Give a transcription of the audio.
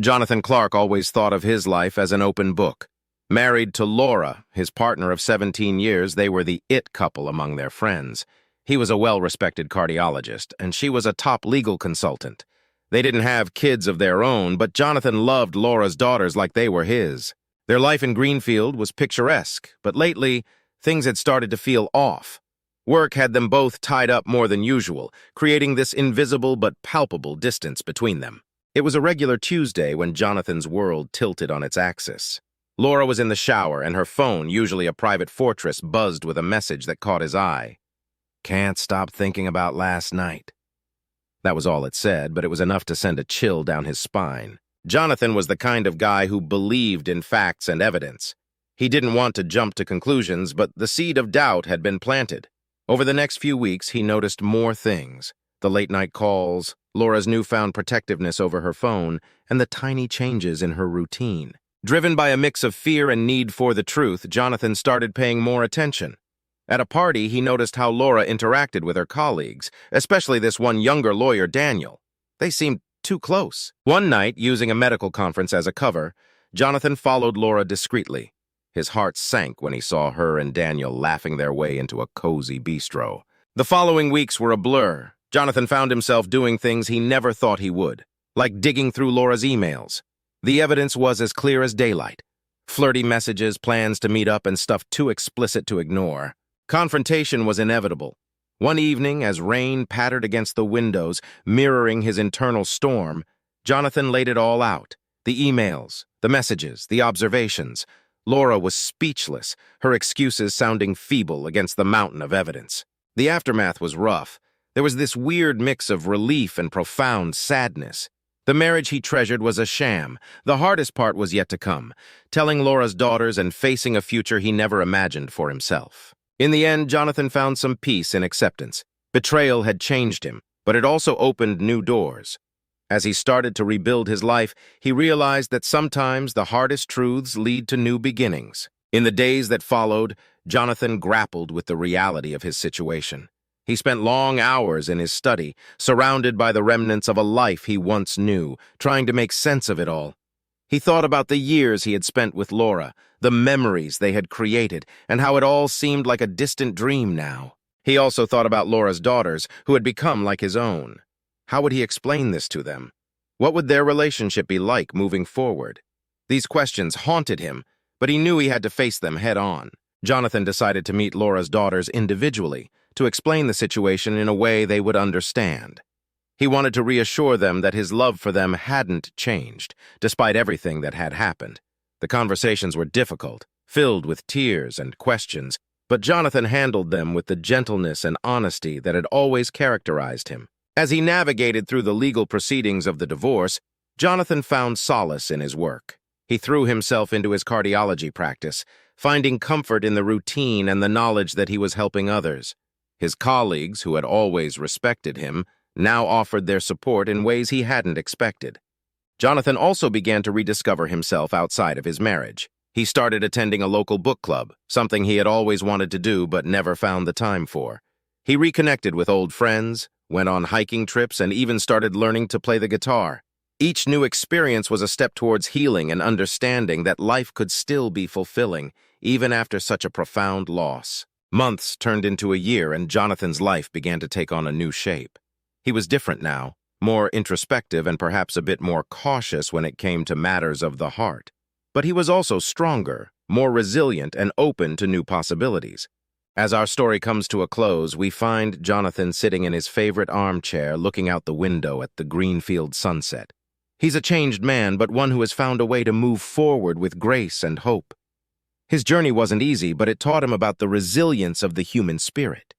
Jonathan Clark always thought of his life as an open book. Married to Laura, his partner of 17 years, they were the it couple among their friends. He was a well-respected cardiologist, and she was a top legal consultant. They didn't have kids of their own, but Jonathan loved Laura's daughters like they were his. Their life in Greenfield was picturesque, but lately, things had started to feel off. Work had them both tied up more than usual, creating this invisible but palpable distance between them. It was a regular Tuesday when Jonathan's world tilted on its axis. Laura was in the shower, and her phone, usually a private fortress, buzzed with a message that caught his eye. "Can't stop thinking about last night." That was all it said, but it was enough to send a chill down his spine. Jonathan was the kind of guy who believed in facts and evidence. He didn't want to jump to conclusions, but the seed of doubt had been planted. Over the next few weeks, he noticed more things: the late-night calls, Laura's newfound protectiveness over her phone, and the tiny changes in her routine. Driven by a mix of fear and need for the truth, Jonathan started paying more attention. At a party, he noticed how Laura interacted with her colleagues, especially this one younger lawyer, Daniel. They seemed too close. One night, using a medical conference as a cover, Jonathan followed Laura discreetly. His heart sank when he saw her and Daniel laughing their way into a cozy bistro. The following weeks were a blur. Jonathan found himself doing things he never thought he would, like digging through Laura's emails. The evidence was as clear as daylight. Flirty messages, plans to meet up, and stuff too explicit to ignore. Confrontation was inevitable. One evening, as rain pattered against the windows, mirroring his internal storm, Jonathan laid it all out. The emails, the messages, the observations. Laura was speechless, her excuses sounding feeble against the mountain of evidence. The aftermath was rough. There was this weird mix of relief and profound sadness. The marriage he treasured was a sham. The hardest part was yet to come, telling Laura's daughters and facing a future he never imagined for himself. In the end, Jonathan found some peace in acceptance. Betrayal had changed him, but it also opened new doors. As he started to rebuild his life, he realized that sometimes the hardest truths lead to new beginnings. In the days that followed, Jonathan grappled with the reality of his situation. He spent long hours in his study, surrounded by the remnants of a life he once knew, trying to make sense of it all. He thought about the years he had spent with Laura, the memories they had created, and how it all seemed like a distant dream now. He also thought about Laura's daughters, who had become like his own. How would he explain this to them? What would their relationship be like moving forward? These questions haunted him, but he knew he had to face them head-on. Jonathan decided to meet Laura's daughters individually, to explain the situation in a way they would understand. He wanted to reassure them that his love for them hadn't changed, despite everything that had happened. The conversations were difficult, filled with tears and questions, but Jonathan handled them with the gentleness and honesty that had always characterized him. As he navigated through the legal proceedings of the divorce, Jonathan found solace in his work. He threw himself into his cardiology practice, finding comfort in the routine and the knowledge that he was helping others. His colleagues, who had always respected him, now offered their support in ways he hadn't expected. Jonathan also began to rediscover himself outside of his marriage. He started attending a local book club, something he had always wanted to do but never found the time for. He reconnected with old friends, went on hiking trips, and even started learning to play the guitar. Each new experience was a step towards healing and understanding that life could still be fulfilling, even after such a profound loss. Months turned into a year, and Jonathan's life began to take on a new shape. He was different now, more introspective and perhaps a bit more cautious when it came to matters of the heart. But he was also stronger, more resilient, and open to new possibilities. As our story comes to a close, we find Jonathan sitting in his favorite armchair looking out the window at the Greenfield sunset. He's a changed man, but one who has found a way to move forward with grace and hope. His journey wasn't easy, but it taught him about the resilience of the human spirit.